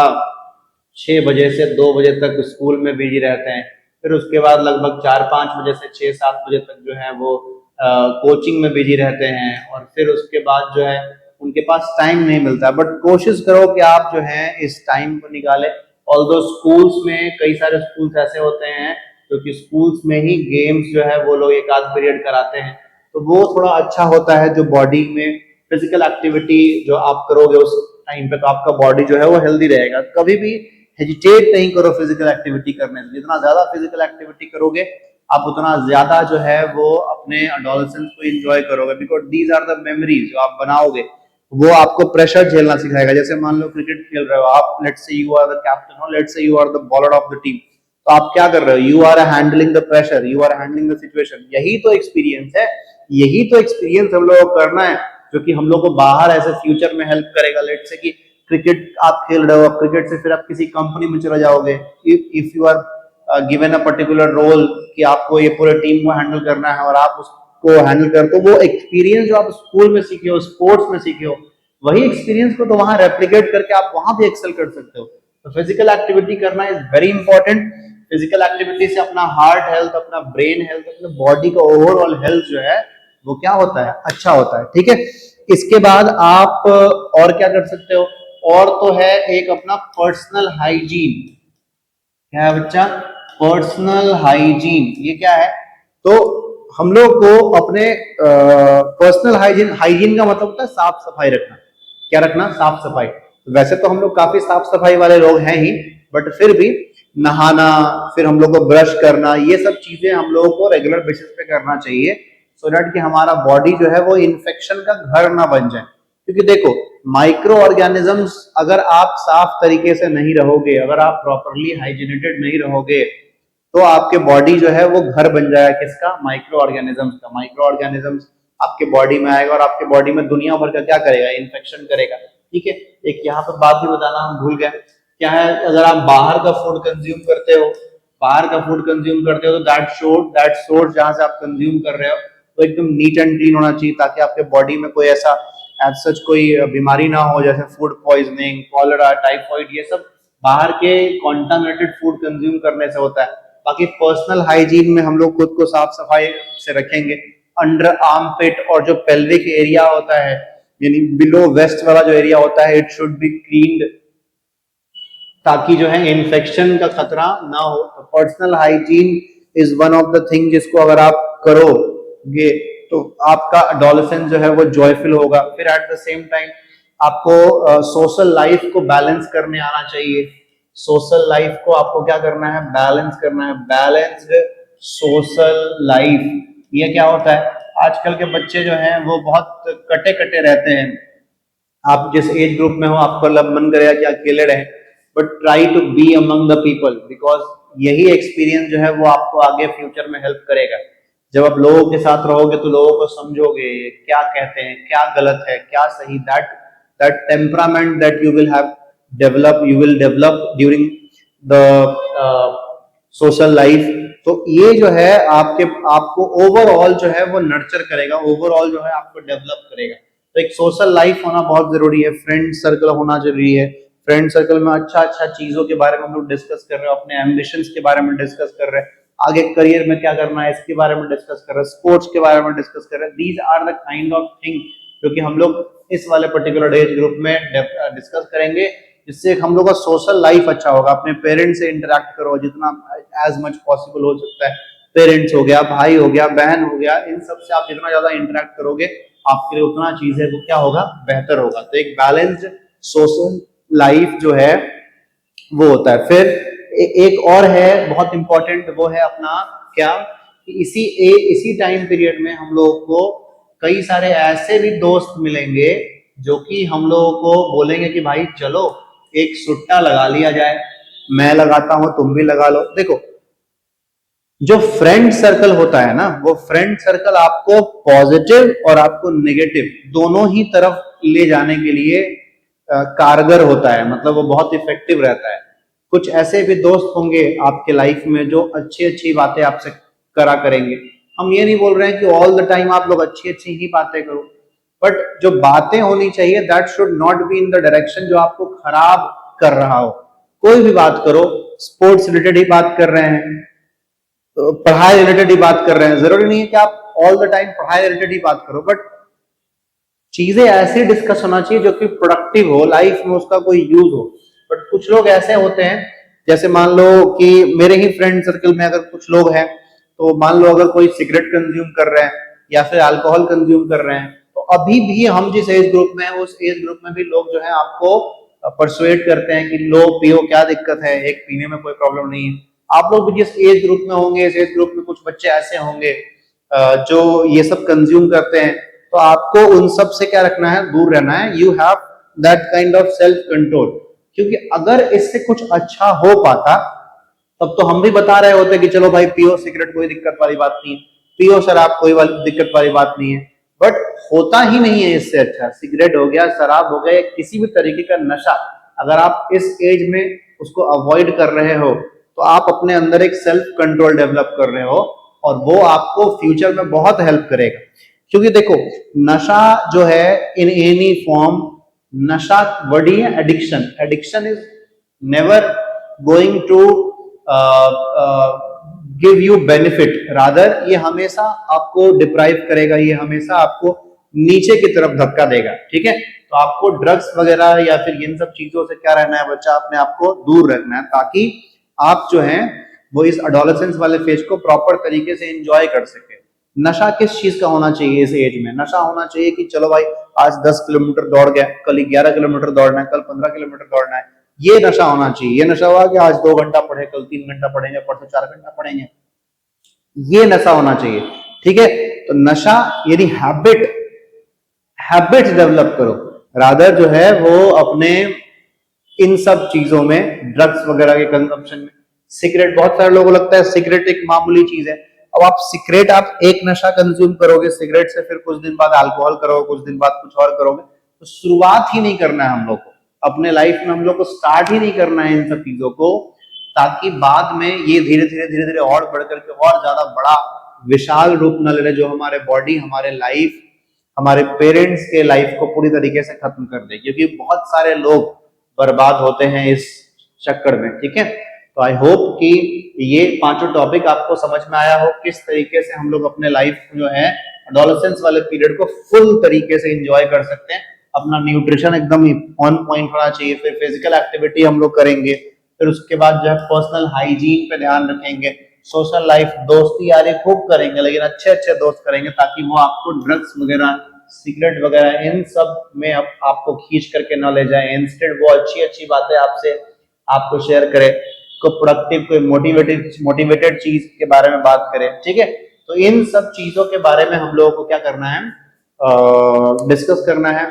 6 बजे से 2 बजे तक स्कूल में बिजी रहते हैं, फिर उसके बाद लगभग 4-5 बजे से 6-7 बजे तक जो है वो कोचिंग में बिजी रहते हैं, और फिर उसके बाद जो है उनके पास टाइम नहीं मिलता। बट कोशिश करो कि आप जो है इस टाइम को निकालें। ऑल्दो स्कूल्स में कई सारे स्कूल्स ऐसे होते हैं क्योंकि स्कूल्स में ही गेम्स जो है वो लोग एक आध पीरियड कराते हैं, तो वो थोड़ा अच्छा होता है। जो बॉडी में फिजिकल एक्टिविटी जो आप करोगे उस टाइम पे, तो आपका बॉडी जो है वो हेल्दी रहेगा। कभी भी हेजिटेट नहीं करो फिजिकल एक्टिविटी करने से। जितना ज्यादा फिजिकल एक्टिविटी करोगे आप उतना ज्यादा जो है वो अपने एडोलेसेंस को एंजॉय करोगे। Because these are the memories जो आप बनाओगे, वो आपको प्रेशर झेलना सिखाएगा। जैसे मान लो क्रिकेट खेल रहे हो आप, let's say you are the captain और let's say you are the bowler of the team, तो आप क्या कर रहे हो? You are handling the pressure, you are handling the situation. यही तो एक्सपीरियंस है, यही तो एक्सपीरियंस हम लोग को करना है, जो कि हम लोग को बाहर ऐसे फ्यूचर में हेल्प करेगा। लेट्स से कि क्रिकेट आप खेल रहे हो, क्रिकेट से फिर आप किसी कंपनी में चले जाओगे, if you are given a particular role कि आपको ये पूरे टीम को हैंडल करना है और आप उसको हैंडल कर, तो वो एक्सपीरियंस जो आप स्कूल में सीखे हो, स्पोर्ट्स में सीखे हो, वही एक्सपीरियंस को तो वहां रेप्लिकेट करके आप वहां भी एक्सेल कर सकते हो। तो फिजिकल एक्टिविटी करना is very important. Physical activity से अपना हार्ट हेल्थ, अपना ब्रेन हेल्थ, अपने बॉडी का ओवरऑल हेल्थ जो है वो क्या होता है? अच्छा होता है, ठीक है। इसके बाद आप और क्या कर सकते हो, और तो है एक अपना पर्सनल हाइजीन। क्या है बच्चा? Personal hygiene. ये क्या है? तो हम लोग को अपने पर्सनल हाइजीन, हाइजीन का मतलब होता है साफ सफाई रखना। क्या रखना? साफ सफाई। वैसे तो हम लोग काफी साफ सफाई वाले लोग हैं ही, बट फिर भी नहाना, फिर हम लोग को ब्रश करना, ये सब चीजें हम लोगों को रेगुलर बेसिस पे करना चाहिए, सो दैट कि हमारा बॉडी जो है वो इन्फेक्शन का घर ना बन जाए। क्योंकि देखो, माइक्रो ऑर्गेनिजम्स अगर आप साफ तरीके से नहीं रहोगे, अगर आप प्रॉपरली हाइजीनेटेड नहीं रहोगे, तो आपके बॉडी जो है वो घर बन जाएगा किसका? माइक्रो ऑर्गेनिजम्स का। माइक्रो ऑर्गेनिजम्स आपके बॉडी में आएगा और आपके बॉडी में दुनिया भर का क्या करेगा? इन्फेक्शन करेगा। ठीक है। एक यहाँ पे बात भी बताना हम भूल गए, क्या है, अगर आप बाहर का फूड कंज्यूम करते हो, बाहर का फूड कंज्यूम करते हो, तो दैट सोर्स जहां से आप कंज्यूम कर रहे हो वो एकदम नीट एंड क्लीन होना चाहिए, ताकि आपके बॉडी में कोई ऐसा एज सच कोई बीमारी ना हो, जैसे फूड पॉइजनिंग, कॉलरा, टाइफाइड, ये सब बाहर के कॉन्टामिनेटेड फूड कंज्यूम करने से होता है। बाकी पर्सनल हाइजीन में हम लोग खुद को साफ सफाई से रखेंगे। अंडर आर्म पिट और जो पेल्विक एरिया होता है, यानी बिलो वेस्ट वाला जो एरिया होता है, इट शुड बी क्लीन्ड, ताकि जो है इन्फेक्शन का खतरा ना हो। तो personal hygiene is one of the thing जिसको अगर आप करोगे तो आपका एडोलेसेंस जो है वो जॉयफुल होगा। फिर एट द सेम टाइम आपको सोशल लाइफ को बैलेंस करने आना चाहिए। सोशल लाइफ को आपको क्या करना है? बैलेंस करना है। बैलेंस्ड सोशल लाइफ, ये क्या होता है? आजकल के बच्चे जो हैं वो बहुत कटे कटे रहते हैं। आप जिस एज ग्रुप में हो, आपको मन करेगा कि अकेले रहे, but try to be among the people, because यही एक्सपीरियंस जो है वो आपको आगे फ्यूचर में हेल्प करेगा। जब आप लोगों के साथ रहोगे तो लोगों को समझोगे क्या कहते हैं, क्या गलत है, क्या सही। That temperament that you will have develop, you will develop during the social life. तो ये जो है आपको ओवरऑल जो है वो नर्चर करेगा, ओवरऑल जो है आपको डेवलप करेगा। तो एक सोशल लाइफ होना बहुत जरूरी है, फ्रेंड सर्कल होना जरूरी है। फ्रेंड सर्कल में अच्छा अच्छा चीजों के बारे में हम लोग डिस्कस कर रहे हैं, अपने एम्बिशंस के बारे में डिस्कस कर रहे हैं, आगे करियर में क्या करना है इसके बारे में डिस्कस कर रहे हैं, स्पोर्ट्स के बारे में डिस्कस कर रहे हैं। These are the kind of thing जो कि हम लोग इस वाले पर्टिकुलर एज ग्रुप में डिस्कस करेंगे, जिससे हम लोग का सोशल लाइफ अच्छा होगा। अपने पेरेंट्स से इंटरेक्ट करो जितना एज मच पॉसिबल हो सकता है। पेरेंट्स हो गया, भाई हो गया, बहन हो गया, इन सब से आप जितना ज्यादा इंटरेक्ट करोगे आपके लिए उतना चीज है वो क्या होगा? बेहतर होगा। तो एक बैलेंस्ड सोशल लाइफ जो है वो होता है। फिर एक और है बहुत इंपॉर्टेंट, वो है अपना क्या, कि इसी टाइम पीरियड में हम लोगों को कई सारे ऐसे भी दोस्त मिलेंगे जो कि हम लोगों को बोलेंगे कि भाई चलो एक सुट्टा लगा लिया जाए, मैं लगाता हूं तुम भी लगा लो। देखो, जो फ्रेंड सर्कल होता है ना, वो फ्रेंड सर्कल आपको पॉजिटिव और आपको नेगेटिव दोनों ही तरफ ले जाने के लिए कारगर होता है, मतलब वो बहुत इफेक्टिव रहता है। कुछ ऐसे भी दोस्त होंगे आपके लाइफ में जो अच्छी अच्छी बातें आपसे करा करेंगे। हम ये नहीं बोल रहे हैं कि ऑल द टाइम आप लोग अच्छी अच्छी ही बातें करो, बट जो बातें होनी चाहिए that should not be in the direction जो आपको खराब कर रहा हो। कोई भी बात करो, स्पोर्ट्स रिलेटेड ही बात कर रहे हैं, पढ़ाई रिलेटेड ही बात कर रहे हैं, जरूरी नहीं है कि आप ऑल द टाइम पढ़ाई रिलेटेड ही बात करो, बट चीजें ऐसी डिस्कस होना चाहिए जो कि प्रोडक्टिव हो, लाइफ में उसका कोई यूज हो। बट कुछ लोग ऐसे होते हैं, जैसे मान लो कि मेरे ही फ्रेंड सर्कल में अगर कुछ लोग हैं, तो मान लो अगर कोई सिगरेट कंज्यूम कर रहे हैं या फिर अल्कोहल कंज्यूम कर रहे हैं, तो अभी भी हम जिस एज ग्रुप में है उस एज ग्रुप में भी लोग जो है आपको परसुएट करते हैं कि लो पियो, क्या दिक्कत है, एक पीने में कोई प्रॉब्लम नहीं है। आप लोग भी जिस एज ग्रुप में होंगे, इस एज ग्रुप में कुछ बच्चे ऐसे होंगे जो ये सब कंज्यूम करते हैं, तो आपको उन सब से क्या रखना है? दूर रहना है। You have that kind of self control, क्योंकि अगर इससे कुछ अच्छा हो पाता तब तो हम भी बता रहे होते कि चलो भाई पियो सिगरेट, कोई दिक्कत वाली बात नहीं है, पियो शराब, कोई दिक्कत वाली बात नहीं है। बट होता ही नहीं है इससे अच्छा। सिगरेट हो गया, शराब हो गया, किसी भी तरीके का नशा अगर आप इस एज में उसको अवॉइड कर रहे हो तो आप अपने अंदर एक सेल्फ कंट्रोल डेवलप कर रहे हो, और वो आपको फ्यूचर में बहुत हेल्प करेगा। क्योंकि देखो, नशा जो है इन एनी फॉर्म, नशा वर्ड ही है addiction. Addiction is never going to give you benefit, rather ये हमेशा आपको डिप्राइव करेगा, ये हमेशा आपको नीचे की तरफ धक्का देगा। ठीक है, तो आपको ड्रग्स वगैरह या फिर इन सब चीजों से क्या रहना है बच्चा, अपने आप को दूर रखना है, ताकि आप जो है वो इस अडोलेसेंस वाले फेज को प्रॉपर तरीके से एंजॉय कर सके। नशा किस चीज का होना चाहिए इस एज में? नशा होना चाहिए कि चलो भाई आज 10 किलोमीटर दौड़ गया, कल 11 किलोमीटर दौड़ना है, कल 15 किलोमीटर दौड़ना है, ये नशा होना चाहिए। ये नशा हुआ कि आज 2 घंटा पढ़े, कल 3 घंटा पढ़ेंगे, परसों 4 घंटा पढ़ेंगे, ये नशा होना चाहिए। ठीक है, तो नशा यानी हैबिट्स डेवलप करो, रादर जो है वो अपने इन सब चीजों में, ड्रग्स वगैरह के कंजम्पशन में। सिगरेट, बहुत सारे लोगों को लगता है सिगरेट एक मामूली चीज है। अब आप सिगरेट, आप एक नशा कंज्यूम करोगे सिगरेट से, फिर कुछ दिन बाद अल्कोहल करोगे, कुछ दिन बाद कुछ और करोगे, तो शुरुआत ही नहीं करना है हम लोग को अपने लाइफ में, हम लोग को स्टार्ट ही नहीं करना है इन सब चीजों को, ताकि बाद में ये धीरे धीरे और बढ़ करके और ज्यादा बड़ा विशाल रूप न ले ले, जो हमारे बॉडी, हमारे लाइफ, हमारे पेरेंट्स के लाइफ को पूरी तरीके से खत्म कर दे। क्योंकि बहुत सारे लोग बर्बाद होते हैं इस चक्कर में। ठीक है, तो आई होप कि ये पांचों टॉपिक आपको समझ में आया हो, किस तरीके से हम लोग अपने लाइफ जो है एडोलेसेंस वाले पीरियड को फुल तरीके से एंजॉय कर सकते हैं। अपना न्यूट्रिशन एकदम ऑन पॉइंट होना चाहिए, फिर फिजिकल एक्टिविटी हम लोग करेंगे, फिर उसके बाद जो है पर्सनल हाइजीन पे ध्यान रखेंगे, सोशल लाइफ, दोस्ती यारी खूब करेंगे, लेकिन अच्छे अच्छे दोस्त करेंगे, ताकि वो आपको ड्रग्स वगैरह, सिगरेट वगैरह इन सब में आपको खींच करके ना ले जाए। इंस्टेड वो अच्छी अच्छी बातें आपको शेयर करे, को प्रोडक्टिव, कोई मोटिवेटेड चीज के बारे में बात करें। ठीक है, तो इन सब चीजों के बारे में हम लोगों को क्या करना है, डिस्कस करना है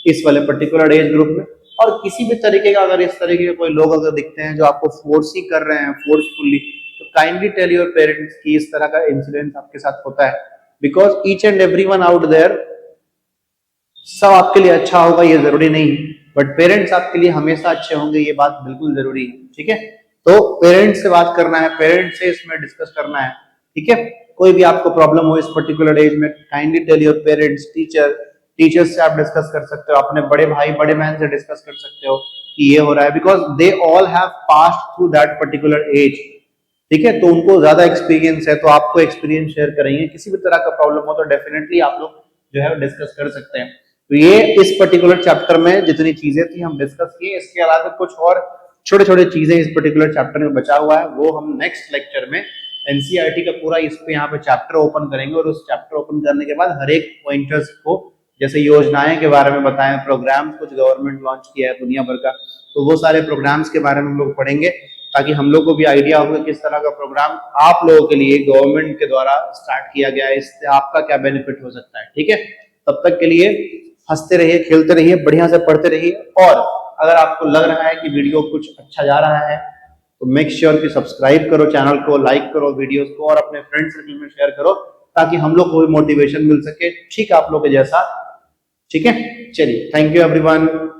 इस वाले पर्टिकुलर एज ग्रुप में। और किसी भी तरीके का अगर इस तरीके के कोई लोग अगर दिखते हैं जो आपको फोर्स ही कर रहे हैं फोर्सफुली, तो काइंडली टेल योर पेरेंट्स कि इस तरह का इंसिडेंट आपके साथ होता है। Because each and everyone out there, सब आपके लिए अच्छा होगा ये जरूरी नहीं, बट पेरेंट्स आपके लिए हमेशा अच्छे होंगे ये बात बिल्कुल जरूरी है। ठीक है, तो पेरेंट्स से बात करना है, पेरेंट्स से इसमें डिस्कस करना है। ठीक है, कोई भी आपको प्रॉब्लम हो इस पर्टिकुलर एज में, kindly tell your parents, teachers से आप डिस्कस कर सकते हो, अपने बड़े भाई बड़े बहन से डिस्कस कर सकते हो कि ये हो रहा है, because they all have passed through that particular age. ठीक है, तो उनको ज्यादा एक्सपीरियंस है, तो आपको एक्सपीरियंस शेयर करेंगे। किसी भी तरह का प्रॉब्लम हो तो डेफिनेटली आप लोग जो है डिस्कस कर सकते हैं। तो ये इस पर्टिकुलर चैप्टर में जितनी चीजें थी हम डिस्कस किए, इसके अलावा कुछ और छोटे छोटे चीजें इस पर्टिकुलर चैप्टर में बचा हुआ है, वो हम नेक्स्ट लेक्चर में एनसीईआरटी का पूरा इस पे यहाँ पे चैप्टर ओपन करेंगे, और उस चैप्टर ओपन करने के बाद हर एक पॉइंटर्स को, जैसे योजनाएं के बारे में बताएं, प्रोग्राम कुछ गवर्नमेंट लॉन्च किया है दुनिया भर का, तो वो सारे प्रोग्राम्स के बारे में हम लोग पढ़ेंगे, ताकि हम लोग को भी आइडिया होगा किस तरह का प्रोग्राम आप लोगों के लिए गवर्नमेंट के द्वारा स्टार्ट किया गया है, इससे आपका क्या बेनिफिट हो सकता है। ठीक है, तब तक के लिए हंसते रहिए, खेलते रहिए, बढ़िया से पढ़ते रहिए, और अगर आपको लग रहा है कि वीडियो कुछ अच्छा जा रहा है तो मेक श्योर कि सब्सक्राइब करो चैनल को, लाइक करो वीडियोस को, और अपने फ्रेंड सर्कल में शेयर करो, ताकि हम लोग को भी मोटिवेशन मिल सके ठीक आप लोग के जैसा। ठीक है, चलिए, थैंक यू एवरीवन।